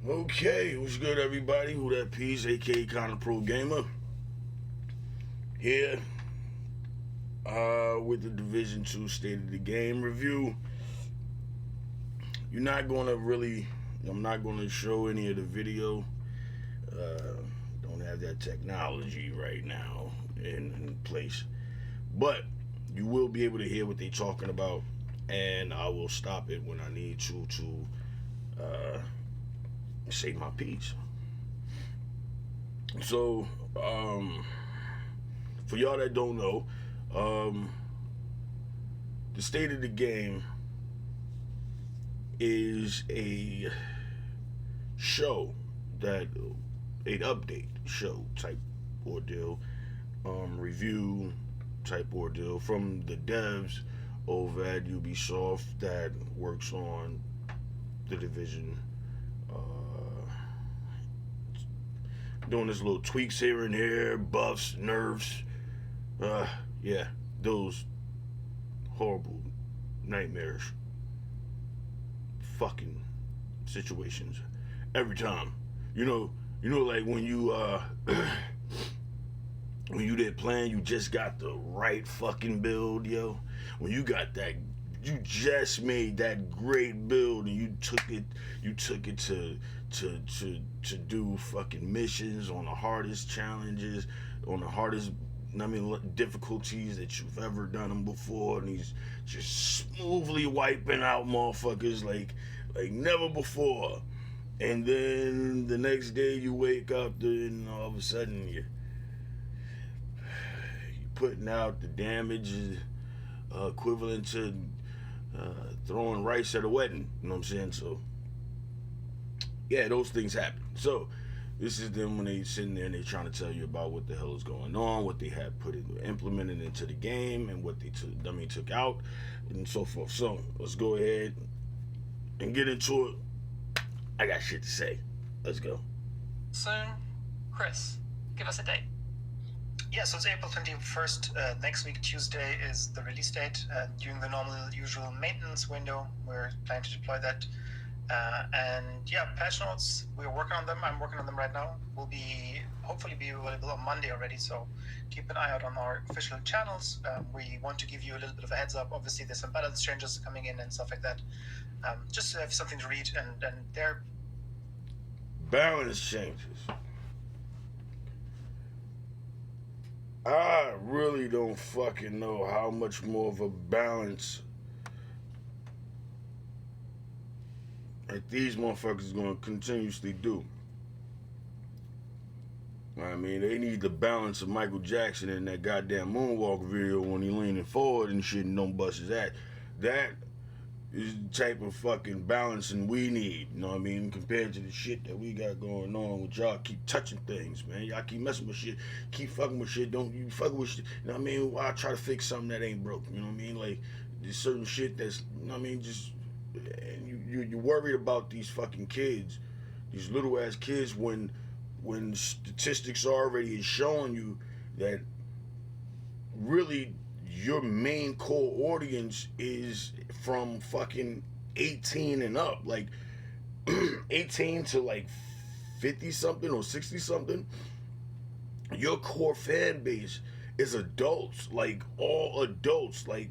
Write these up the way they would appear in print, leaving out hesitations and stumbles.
Okay, what's good, everybody? Who that Peace, aka Connor Pro Gamer, here with the Division 2 State of the Game review. You're not gonna really, I'm not gonna show any of the video. Don't have that technology right now in place, but you will be able to hear what they're talking about, and I will stop it when I need to say my piece. So, for y'all that don't know, the State of the Game is a show that an update show type ordeal, review type ordeal from the devs over at Ubisoft that works on the Division. Doing this little tweaks here and there, buffs, nerfs, yeah, those horrible, nightmarish, fucking situations every time. You know, like when you when you did plan, you just got the right fucking build, yo. When you got that, you just made that great build, and you took it to do fucking missions on the hardest challenges, on the hardest, difficulties that you've ever done them before, and he's just smoothly wiping out motherfuckers like never before. And then the next day you wake up and all of a sudden you're putting out the damage equivalent to throwing rice at a wedding. You know what I'm saying? So yeah, those things happen. So this is them when they sitting there and they trying to tell you about what the hell is going on, what they have implemented into the game, and what they took out, and so forth. So let's go ahead and get into it. I got shit to say. Let's go. Soon, Chris, give us a date. Yeah, so it's April 21st. Next week, Tuesday, is the release date. During the normal, usual maintenance window, we're planning to deploy that. And yeah, patch notes, we're working on them. I'm working on them right now. Will hopefully be available on Monday already, so keep an eye out on our official channels. We want to give you a little bit of a heads up. Obviously, there's some balance changes coming in and stuff like that. Just to have something to read, and they're... Balance changes. I really don't fucking know how much more of a balance that these motherfuckers are going to continuously do. I mean, they need the balance of Michael Jackson in that goddamn moonwalk video when he leaning forward and shit and don't bust his ass. That is the type of fucking balancing we need, you know what I mean, compared to the shit that we got going on with y'all. Keep touching things, man. Y'all keep messing with shit, keep fucking with shit. Don't you fuck with shit, you know what I mean? Why try to fix something that ain't broke, you know what I mean? Like, there's certain shit that's, you know what I mean, just, and you're worried about these fucking kids, these little ass kids, when statistics already is showing you that really your main core audience is from fucking 18 and up, like 18 to like 50 something or 60 something. Your core fan base is adults, like all adults. Like,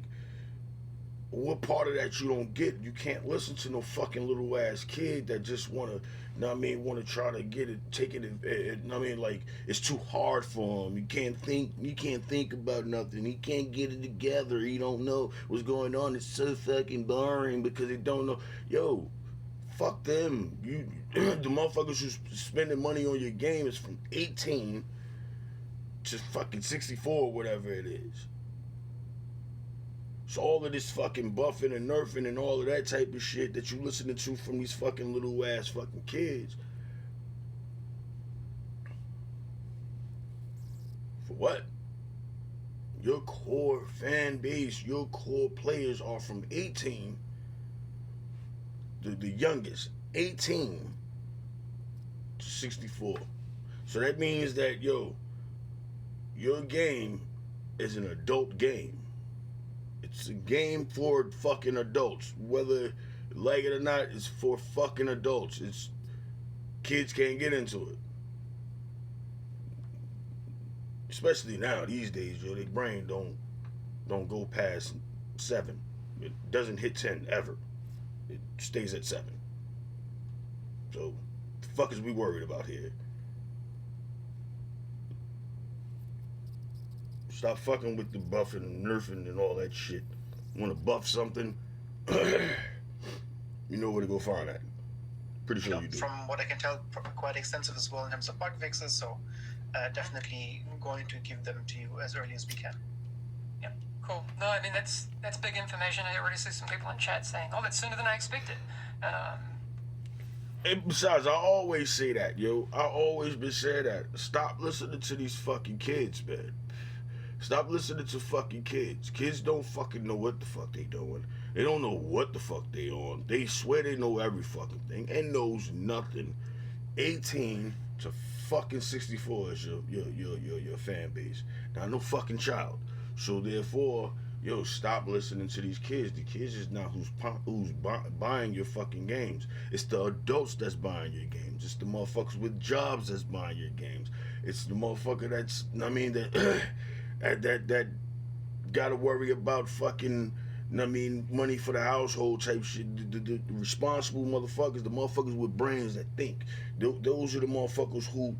what part of that you don't get? You can't listen to no fucking little ass kid that just wanna, you know what I mean, wanna try to get it, take it, you know what I mean, like, it's too hard for him. You can't think about nothing. He can't get it together. He don't know what's going on. It's so fucking boring because he don't know. Yo, fuck them. You, the motherfuckers who's spending money on your game is from 18 to fucking 64, whatever it is. So all of this fucking buffing and nerfing and all of that type of shit that you listening to from these fucking little ass fucking kids. For what? Your core fan base, your core players are from 18, the youngest, 18 to 64. So that means that, yo, your game is an adult game. It's a game for fucking adults. Whether you like it or not, it's for fucking adults. kids can't get into it. Especially now, these days, yo, their brain don't go past 7. It doesn't hit 10 ever. It stays at 7. So, the fuck is we worried about here? Stop fucking with the buffing and nerfing and all that shit. Want to buff something? You know where to go find that. Pretty sure you do. From what I can tell, quite extensive as well in terms of bug fixes. So definitely going to give them to you as early as we can. Yeah, cool. No, I mean that's big information. I already see some people in chat saying, "Oh, that's sooner than I expected." And besides, I always say that, yo. I always been saying that. Stop listening to these fucking kids, man. Stop listening to fucking kids. Kids don't fucking know what the fuck they doing. They don't know what the fuck they on. They swear they know every fucking thing and knows nothing. 18 to fucking 64 is your fan base. Not no fucking child. So therefore, yo, stop listening to these kids. The kids is not who's buying your fucking games. It's the adults that's buying your games. It's the motherfuckers with jobs that's buying your games. It's the motherfucker that's, I mean, that gotta worry about fucking, I mean, money for the household type shit. The responsible motherfuckers, the motherfuckers with brains that think. Those are the motherfuckers who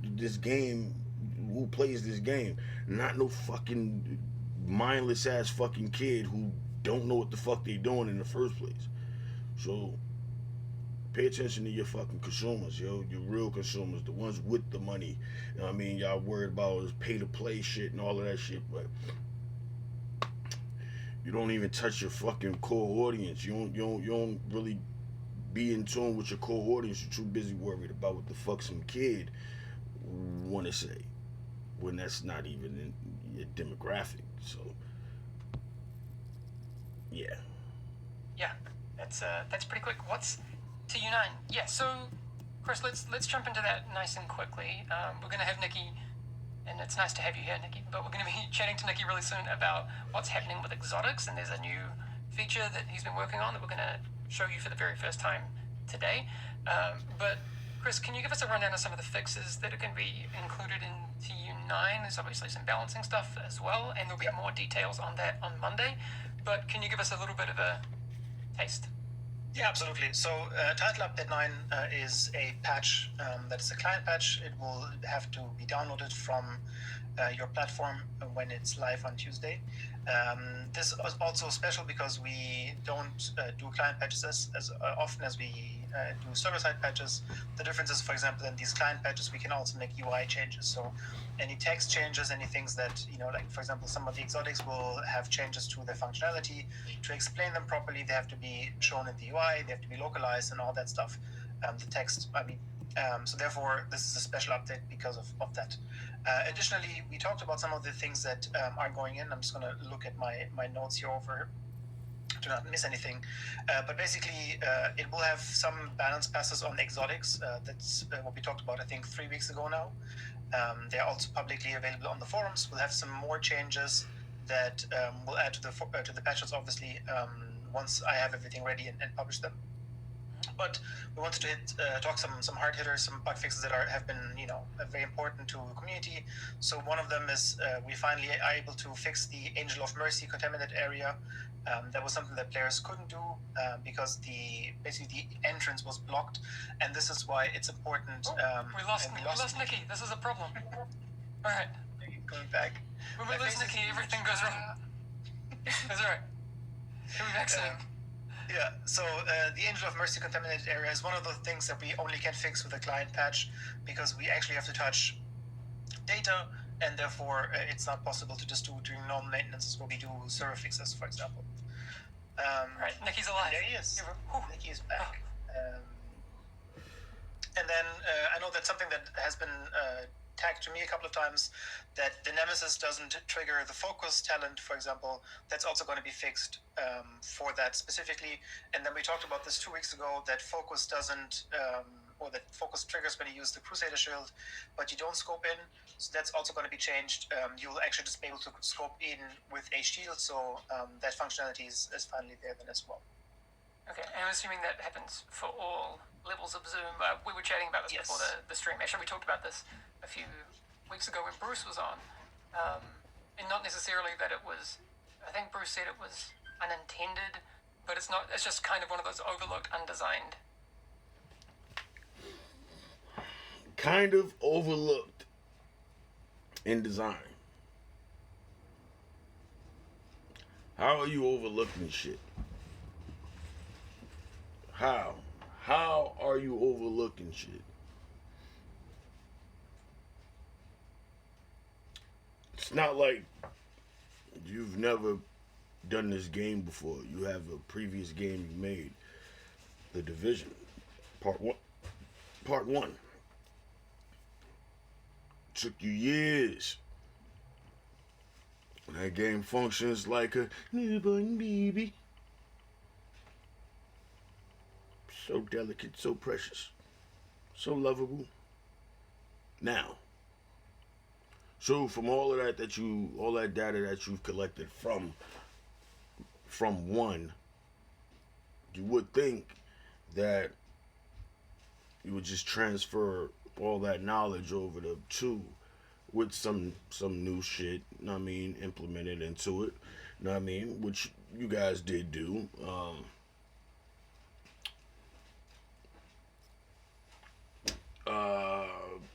plays this game. Not no fucking mindless ass fucking kid who don't know what the fuck they doing in the first place. So pay attention to your fucking consumers, yo. Your real consumers, the ones with the money. You know what I mean? Y'all worried about is pay to play shit and all of that shit, but you don't even touch your fucking core audience. You don't really be in tune with your core audience. You're too busy worried about what the fuck some kid wanna say when that's not even in your demographic. So yeah. Yeah, that's pretty quick. What's TU9? Yeah, so Chris, let's jump into that nice and quickly. We're gonna have Nikki, and it's nice to have you here, Nikki. But we're gonna be chatting to Nikki really soon about what's happening with exotics, and there's a new feature that he's been working on that we're gonna show you for the very first time today. But Chris, can you give us a rundown of some of the fixes that are going to be included in TU9? There's obviously some balancing stuff as well, and there'll be more details on that on Monday. But can you give us a little bit of a taste? Yeah, absolutely. So Title Update 9 is a patch that is a client patch. It will have to be downloaded from your platform when it's live on Tuesday. This is also special because we don't do client patches as often as we do server-side patches. The difference is, for example, in these client patches, we can also make UI changes. So any text changes, any things that, like, for example, some of the exotics will have changes to their functionality. To explain them properly, they have to be shown in the UI, they have to be localized and all that stuff. The text, so therefore, this is a special update because of that. Additionally, we talked about some of the things that are going in. I'm just going to look at my notes here over to not miss anything. But basically, it will have some balance passes on exotics. That's what we talked about, I think, 3 weeks ago now. They are also publicly available on the forums. We'll have some more changes that we'll add to the patches, obviously, once I have everything ready and publish them. But we wanted to talk some hard hitters, some bug fixes that have been, very important to the community. So one of them is we finally are able to fix the Angel of Mercy contaminated area. That was something that players couldn't do because basically the entrance was blocked, and this is why it's important. We lost Nikki. This is a problem. All right. Going back. When we lose Nikki, everything goes wrong. That's all right. He'll be back soon. Yeah, so the Angel of Mercy contaminated area is one of the things that we only can fix with a client patch because we actually have to touch data, and therefore it's not possible to just do during normal maintenance where we do server fixes, for example. Right, Nikki's alive. There he is. Nikki is back. And then I know that's something that has been tagged to me a couple of times, that the Nemesis doesn't trigger the focus talent, for example. That's also going to be fixed for that specifically. And then we talked about this 2 weeks ago, that focus doesn't, or that focus triggers when you use the Crusader Shield, but you don't scope in. So that's also going to be changed. You'll actually just be able to scope in with a shield, so that functionality is finally there then as well. Okay, and I'm assuming that happens for all levels of Zoom. We were chatting about this Yes. before the stream. Actually, we talked about this a few weeks ago when Bruce was on. And not necessarily that it was, I think Bruce said it was unintended, but it's not, it's just kind of one of those overlooked, undesigned. Kind of overlooked in design. How are you overlooking shit? How? How are you overlooking shit? It's not like you've never done this game before. You have a previous game you made, The Division, Part 1. Part 1. Took you years. That game functions like a newborn baby. So delicate, so precious, so lovable. Now, so from all of that all that data that you've collected from one, you would think that you would just transfer all that knowledge over to two with some new shit, you know what I mean, implemented into it, you know what I mean, which you guys did do.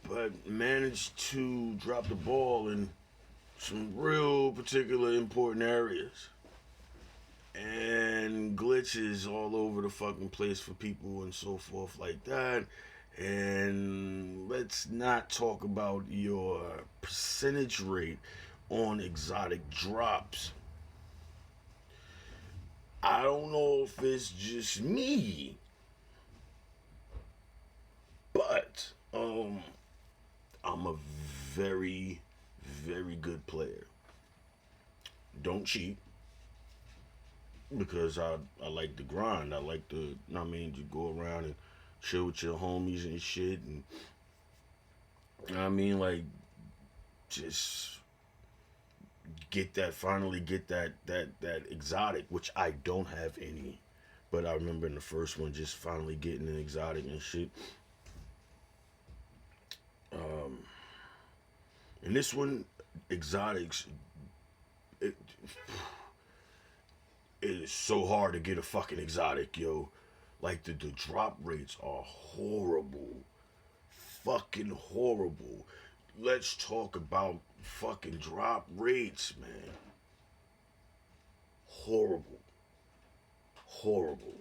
But managed to drop the ball in some real particular important areas. And glitches all over the fucking place for people and so forth like that. And let's not talk about your percentage rate on exotic drops. I don't know if it's just me, but I'm a very, very good player. Don't cheat because I like the grind. I like the, you know what I mean, you go around and chill with your homies and shit, and you know what I mean, like just finally get that exotic, which I don't have any, but I remember in the first one just finally getting an exotic and shit. In this one, exotics, it is so hard to get a fucking exotic, yo. Like the drop rates are horrible. Fucking horrible. Let's talk about fucking drop rates, man. Horrible. Horrible.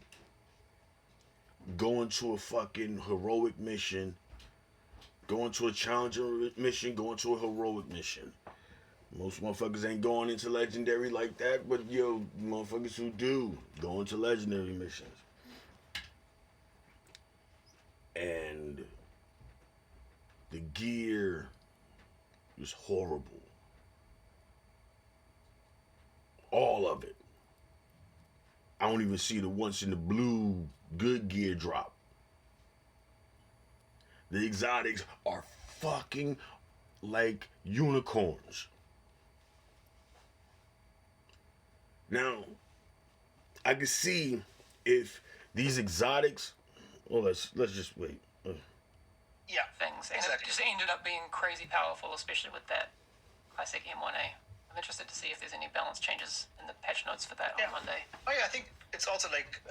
Going to a fucking heroic mission, going to a challenger mission, going to a heroic mission. Most motherfuckers ain't going into legendary like that, but yo, motherfuckers who do go into legendary missions. And the gear is horrible. All of it. I don't even see the once in the blue good gear drop. The exotics are fucking like unicorns. Now, I can see if these exotics. Oh, let's just wait. Yeah, Things, and exactly. it just ended up being crazy powerful, especially with that classic M1A. I'm interested to see if there's any balance changes in the patch notes for that Yeah. on Monday. Oh yeah, I think it's also like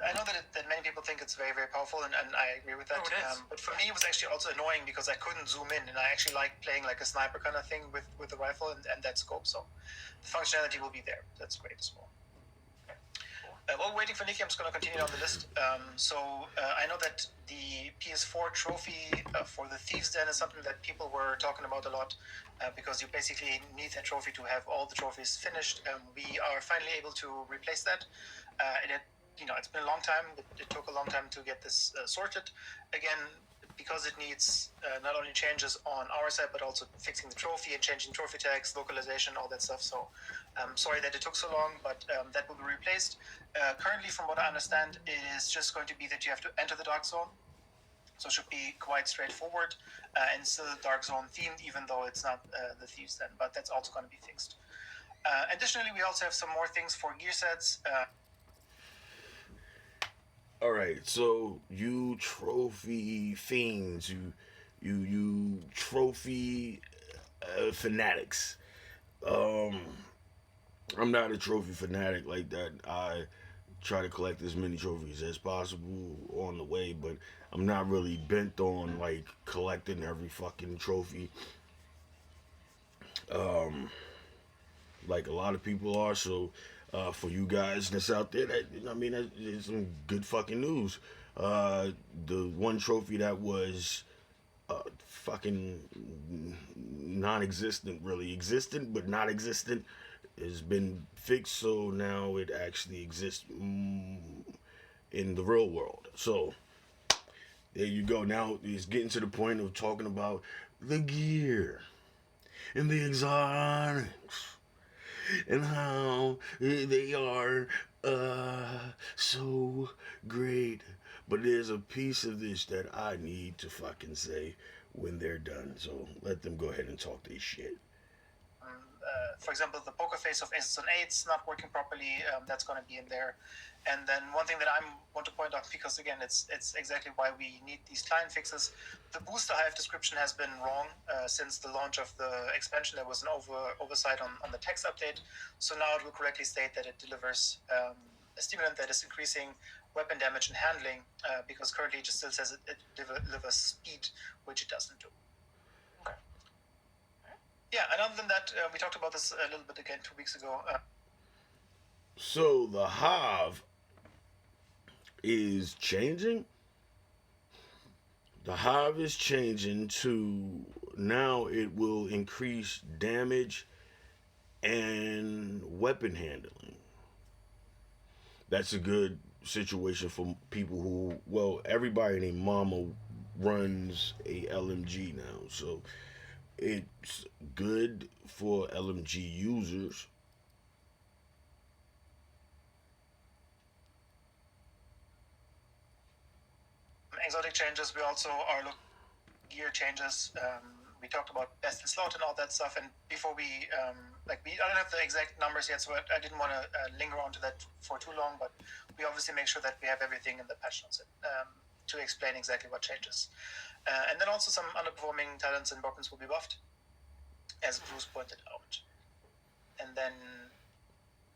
I know that many people think it's very, very powerful, and I agree with that. Oh, it is. But for me, it was actually also annoying because I couldn't zoom in, and I actually like playing like a sniper kind of thing with the rifle and that scope. So the functionality will be there. That's great as well. While waiting for Nikki, I'm just going to continue down the list. I know that the PS4 trophy for the Thieves Den is something that people were talking about a lot because you basically need that trophy to have all the trophies finished. We are finally able to replace that. It's been a long time. It took a long time to get this sorted. Again, because it needs not only changes on our side, but also fixing the trophy and changing trophy tags, localization, all that stuff. So sorry that it took so long, but that will be replaced. Currently, from what I understand, it is just going to be that you have to enter the Dark Zone. So it should be quite straightforward and still Dark Zone themed, even though it's not the Thieves Den, but that's also going to be fixed. Additionally, we also have some more things for gear sets. All right, so you trophy fiends, you trophy fanatics. Um, I'm not a trophy fanatic like that. I try to collect as many trophies as possible on the way, but I'm not really bent on like collecting every fucking trophy like a lot of people are. So, for you guys that's out there, that I mean, that is some good fucking news. The one trophy that was fucking non-existent, really existent but not existent, has been fixed. So now it actually exists in the real world. So there you go. Now it's getting to the point of talking about the gear and the exotics and how they are so great. But there's a piece of this that I need to fucking say when they're done. So let them go ahead and talk their shit. For example, the poker face of aces and eights not working properly. That's going to be in there. And then one thing that I want to point out, because again, it's exactly why we need these client fixes. The booster hive description has been wrong since the launch of the expansion. There was an oversight on the text update. So now it will correctly state that it delivers a stimulant that is increasing weapon damage and handling, because currently it just still says it delivers speed, which it doesn't do. Okay. Yeah, and other than that, we talked about this a little bit again 2 weeks ago. So the Hive is changing. The Hive is changing to now it will increase damage and weapon handling. That's a good situation for people who, well, everybody named Mama runs a LMG now. So it's good for LMG users. Exotic changes, we also are looking gear changes. We talked about best in slot and all that stuff, and before we I don't have the exact numbers yet, so I didn't want to linger onto that for too long, but we obviously make sure that we have everything in the patch notes to explain exactly what changes. And then also some underperforming talents and weapons will be buffed, as Bruce pointed out. And then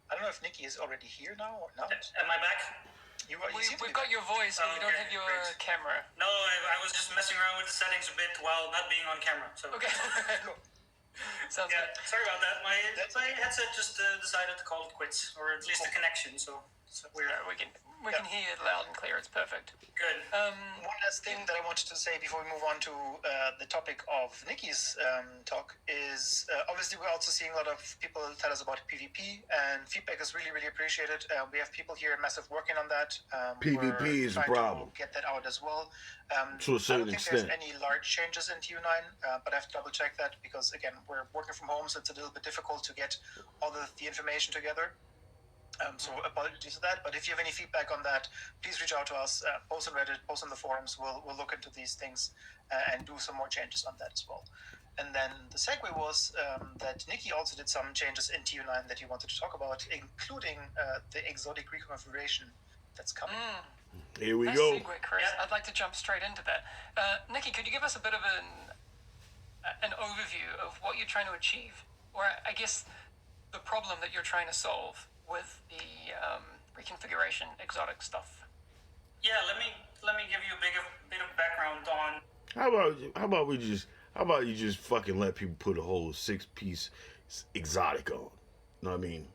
I don't know if Nikki is already here now or not. Am I back? We've got your voice, but we don't have your camera. No, I was just messing around with the settings a bit while not being on camera. So Okay. Cool. Sounds yeah, good. sorry about that. My headset just decided to call it quits, or at least the connection. So weird. Yeah, we can hear it loud and clear. It's perfect. Good. One last thing that I wanted to say before we move on to the topic of Nikki's talk is obviously we're also seeing a lot of people tell us about PvP, and feedback is really, really appreciated. We have people here massive working on that. PvP is a problem. To get that out as well. To a certain I don't think extent. there's any large changes in TU9, but I have to double check that because again we're working from home, so it's a little bit difficult to get all the information together. So apologies for that, but if you have any feedback on that, please reach out to us, post on Reddit, post on the forums. We'll look into these things and do some more changes on that as well. And then the segue was that Nikki also did some changes in TU9 that he wanted to talk about, including the exotic reconfiguration that's coming. Here we Nice go. segue, Chris. Yeah. I'd like to jump straight into that. Nikki, could you give us a bit of an overview of what you're trying to achieve, or I guess the problem that you're trying to solve with the reconfiguration exotic stuff? Yeah, let me give you a bit of background on. How about you just fucking let people put a whole 6-piece exotic on? You know what I mean?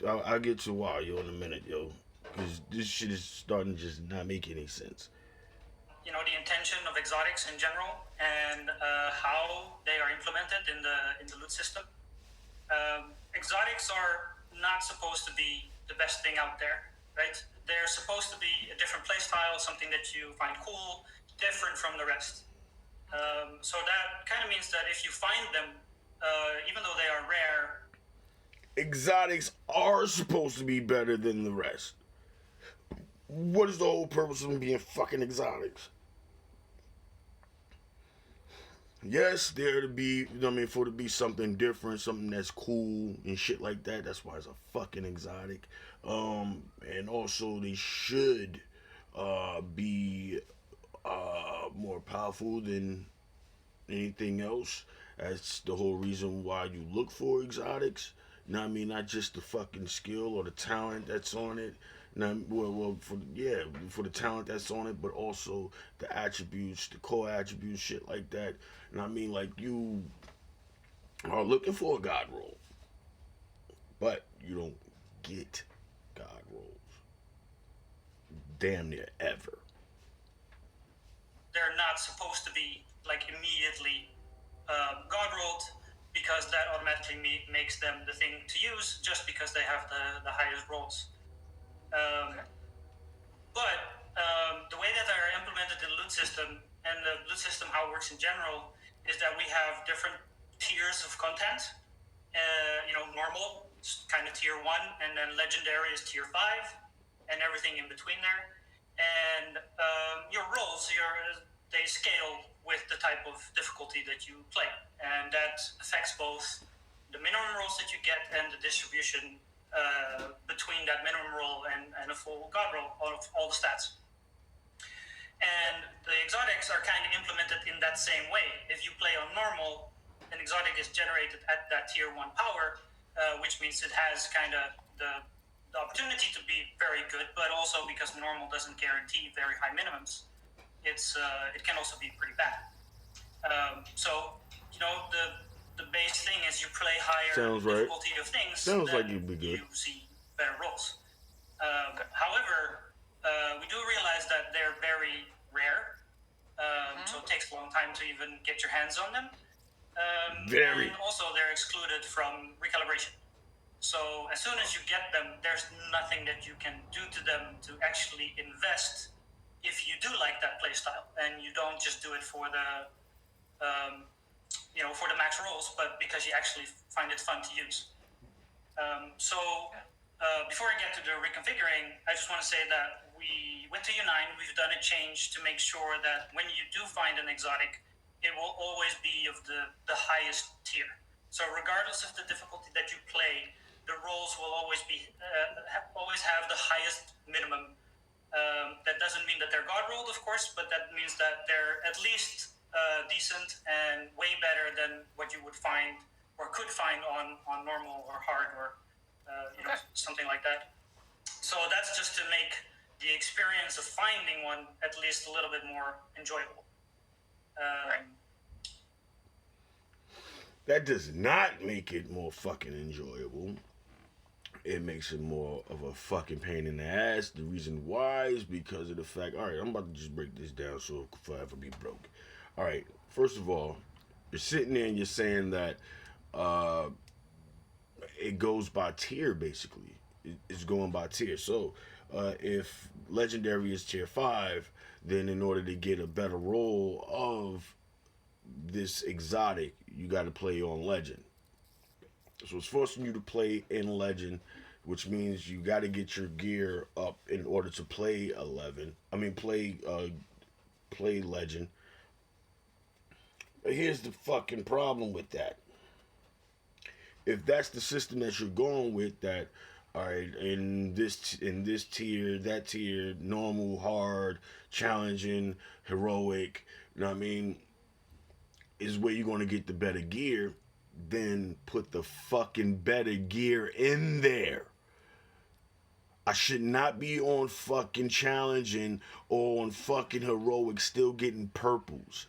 I'll get to why, yo, in a minute, yo. Because this shit is starting to just not make any sense. You know, the intention of exotics in general and how they are implemented in the loot system. Exotics are not supposed to be the best thing out there, right? They're supposed to be a different playstyle, something that you find cool, different from the rest. So that kind of means that if you find them, even though they are rare, Exotics are supposed to be better than the rest. What is the whole purpose of them being fucking exotics? yes, there to be, for to be something different, something that's cool and shit like that. That's why it's a fucking exotic. And also they should be more powerful than anything else. That's the whole reason why you look for exotics. Not just the fucking skill or the talent that's on it. For the talent that's on it, but also the attributes, the core attributes, shit like that. Like you are looking for a god roll, but you don't get god rolls damn near ever. They're not supposed to be like immediately god rolled, because that automatically makes them the thing to use just because they have the highest rolls. But the way that they're implemented in the loot system, and the loot system how it works in general, is that we have different tiers of content. Normal, kind of tier 1, and then legendary is tier 5, and everything in between there. And your rolls, they scale with the type of difficulty that you play, and that affects both the minimum rolls that you get and the distribution between that minimum roll and a full god roll of all the stats. And the exotics are kind of implemented in that same way. If you play on normal, an exotic is generated at that tier 1 power, which means it has kind of the opportunity to be very good, but also because normal doesn't guarantee very high minimums, it can also be pretty bad. The base thing is you play higher difficulty of things. Sounds like you'd be good. You see better rolls. However, we do realize that they're very rare, so it takes a long time to even get your hands on them. And also they're excluded from recalibration. So as soon as you get them, there's nothing that you can do to them to actually invest if you do like that playstyle, and you don't just do it for the max rolls, but because you actually find it fun to use. Before I get to the reconfiguring, I just want to say that we went to U9, we've done a change to make sure that when you do find an exotic, it will always be of the highest tier. So regardless of the difficulty that you play, the rolls will always always have the highest minimum. That doesn't mean that they're god rolled, of course, but that means that they're at least decent and way better than what you would find or could find on normal or hard or something like that. So that's just to make the experience of finding one at least a little bit more enjoyable. That does not make it more fucking enjoyable. It makes it more of a fucking pain in the ass. The reason why is because of the fact, alright, I'm about to just break this down so it could forever be broke. Alright, first of all, you're sitting there and you're saying that it goes by tier, basically. It's going by tier. So, if Legendary is tier 5, then in order to get a better roll of this exotic, you got to play on Legend. So it's forcing you to play in Legend, which means you got to get your gear up in order to play play Legend. But here's the fucking problem with that. If that's the system that you're going with, that alright, in this tier, that tier, normal, hard, challenging, heroic, is where you're going to get the better gear, then put the fucking better gear in there. I should not be on fucking challenging or on fucking heroic still getting purples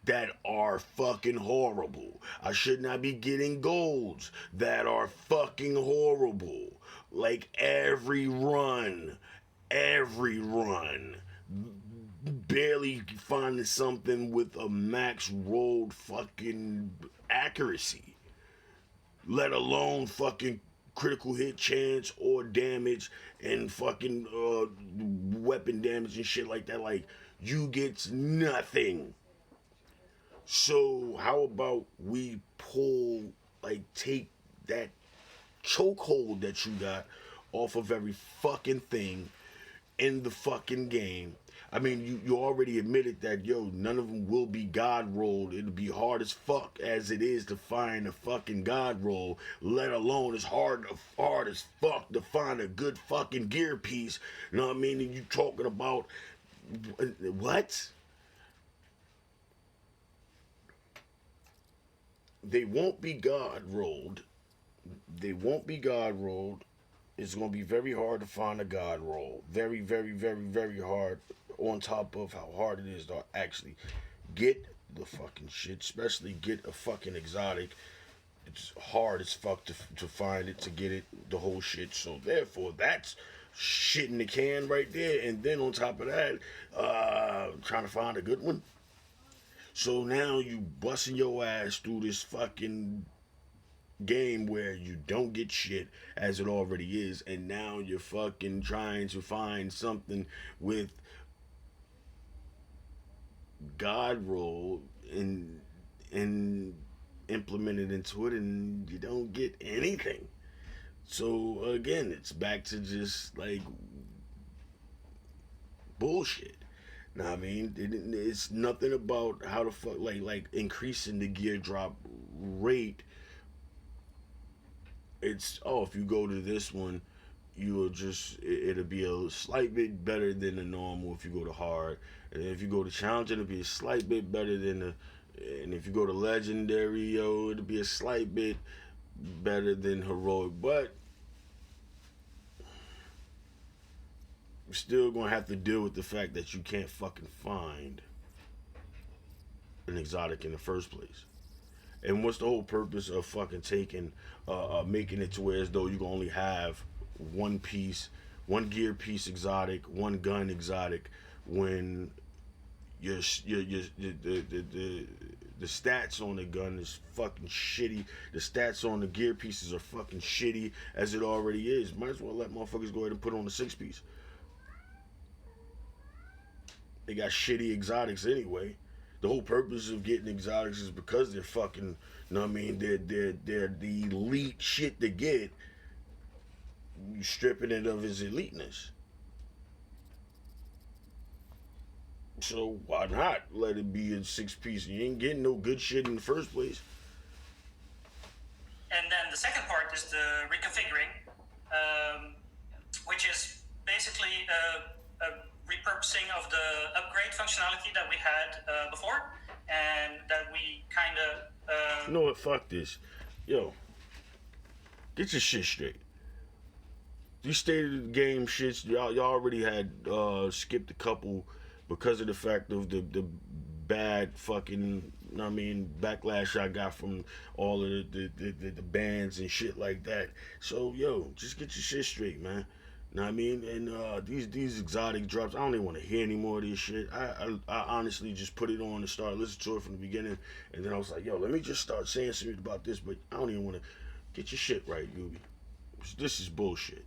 that are fucking horrible. I should not be getting golds that are fucking horrible. Like every run, barely finding something with a max rolled fucking accuracy, let alone fucking critical hit chance or damage and fucking weapon damage and shit like that. Like, you get nothing. So how about we take that chokehold that you got off of every fucking thing in the fucking game I mean, you already admitted that, yo, none of them will be God rolled. It'll be hard as fuck as it is to find a fucking God roll, let alone it's hard as fuck to find a good fucking gear piece. You know what I mean? And you talking about what? They won't be God rolled. They won't be God rolled. It's going to be very hard to find a God roll. Very, very, very, very hard. On top of how hard it is to actually get the fucking shit, especially get a fucking exotic. It's hard as fuck to find it, to get it, the whole shit. So therefore, that's shit in the can right there. And then on top of that, trying to find a good one. So now you busting your ass through this fucking game where you don't get shit as it already is, and now you're fucking trying to find something with God roll and implement it into it, and you don't get anything. So again, it's back to just like bullshit. Now I mean, it's nothing about how the fuck like increasing the gear drop rate. It's, oh, if you go to this one, you'll just, it'll be a slight bit better than the normal if you go to hard. And if you go to challenge, it'll be a slight bit better than the, and if you go to legendary, yo, it'll be a slight bit better than heroic. But you're still gonna have to deal with the fact that you can't fucking find an exotic in the first place. And what's the whole purpose of fucking taking, making it to where as though you can only have one piece, one gear piece exotic, one gun exotic, when the stats on the gun is fucking shitty. The stats on the gear pieces are fucking shitty as it already is. Might as well let motherfuckers go ahead and put on the 6-piece. They got shitty exotics anyway. The whole purpose of getting exotics is because they're fucking, you know what I mean, they're the elite shit to get. You stripping it of its eliteness. So why not let it be a 6-piece? You ain't getting no good shit in the first place. And then the second part is the reconfiguring, which is basically a repurposing of the upgrade functionality that we had before, and that we kind of... You know what? Fuck this. Yo, get your shit straight. These state of the game shits, y'all already had skipped a couple because of the fact of the bad fucking, you know what I mean, backlash I got from all of the bands and shit like that. So, yo, just get your shit straight, man. Know what I mean? And these exotic drops, I don't even want to hear any more of this shit. I honestly just put it on and started listening to it from the beginning, and then I was like, yo, let me just start saying something about this, but I don't even want to. Get your shit right, Yubi. This is bullshit.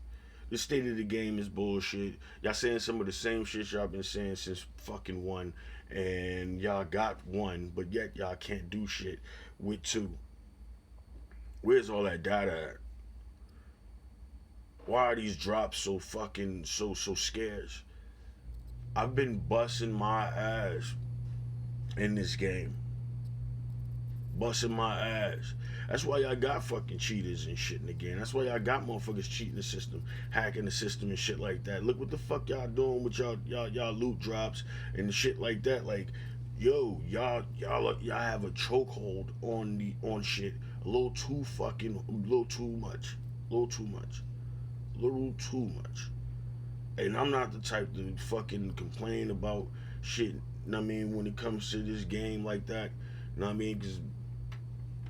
This state of the game is bullshit. Y'all saying some of the same shit y'all been saying since fucking 1, and y'all got 1, but yet y'all can't do shit with 2. Where's all that data at? Why are these drops so fucking so scarce? I've been busting my ass in this game. Busting my ass. That's why y'all got fucking cheaters and shit in the game. That's why y'all got motherfuckers cheating the system, hacking the system and shit like that. Look what the fuck y'all doing with y'all loot drops and shit like that. Like, yo, y'all have a chokehold on shit a little too much. And I'm not the type to fucking complain about shit, you know what I mean, when it comes to this game like that. You know what I mean? Because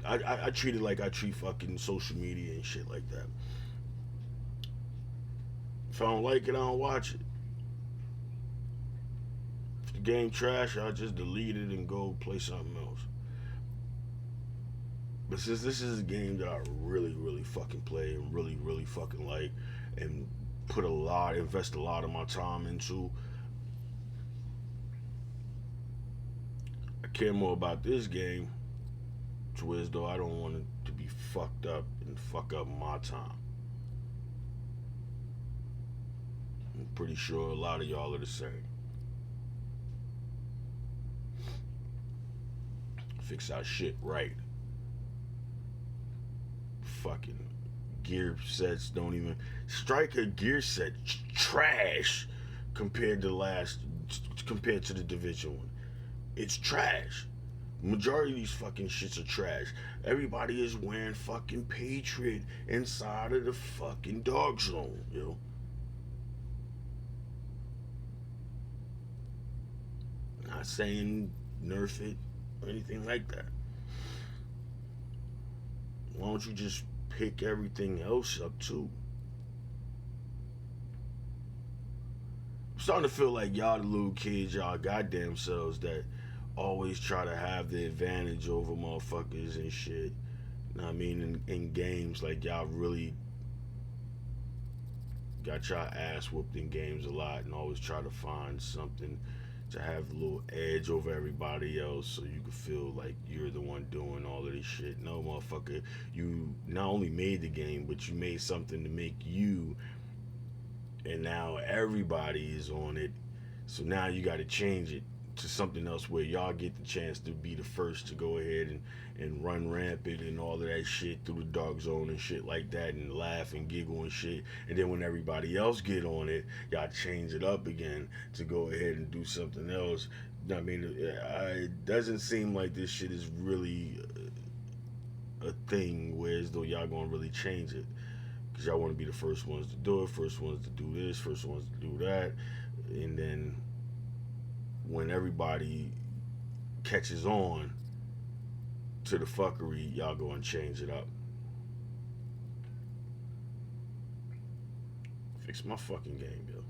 I treat it like I treat fucking social media and shit like that. If I don't like it, I don't watch it. If the game trash, I'll just delete it and go play something else. But since this is a game that I really, really fucking play and really, really fucking like and invest a lot of my time into, I care more about this game to where as though I don't want it to be fucked up and fuck up my time. I'm pretty sure a lot of y'all are the same. fix our shit right. Fucking gear sets don't even. Striker gear set trash compared to the Division 1. It's trash. Majority of these fucking shits are trash. Everybody is wearing fucking Patriot inside of the fucking dog zone, yo. Not saying nerf it or anything like that. Why don't you just pick everything else up too? I'm starting to feel like y'all the little kids, y'all goddamn selves that always try to have the advantage over motherfuckers and shit. You know what I mean? In games, like y'all really got y'all ass whooped in games a lot and always try to find something to have a little edge over everybody else so you can feel like you're the one doing all of this shit. No, motherfucker, you not only made the game, but you made something to make you, and now everybody is on it. So now you got to change it to something else where y'all get the chance to be the first to go ahead and run rampant and all of that shit through the dark zone and shit like that and laugh and giggle and shit. And then when everybody else get on it, y'all change it up again to go ahead and do something else. I mean, it doesn't seem like this shit is really a thing where as though y'all gonna really change it. Because y'all want to be the first ones to do it, first ones to do this, first ones to do that. And then when everybody catches on to the fuckery, y'all go and change it up. Fix my fucking game, yo.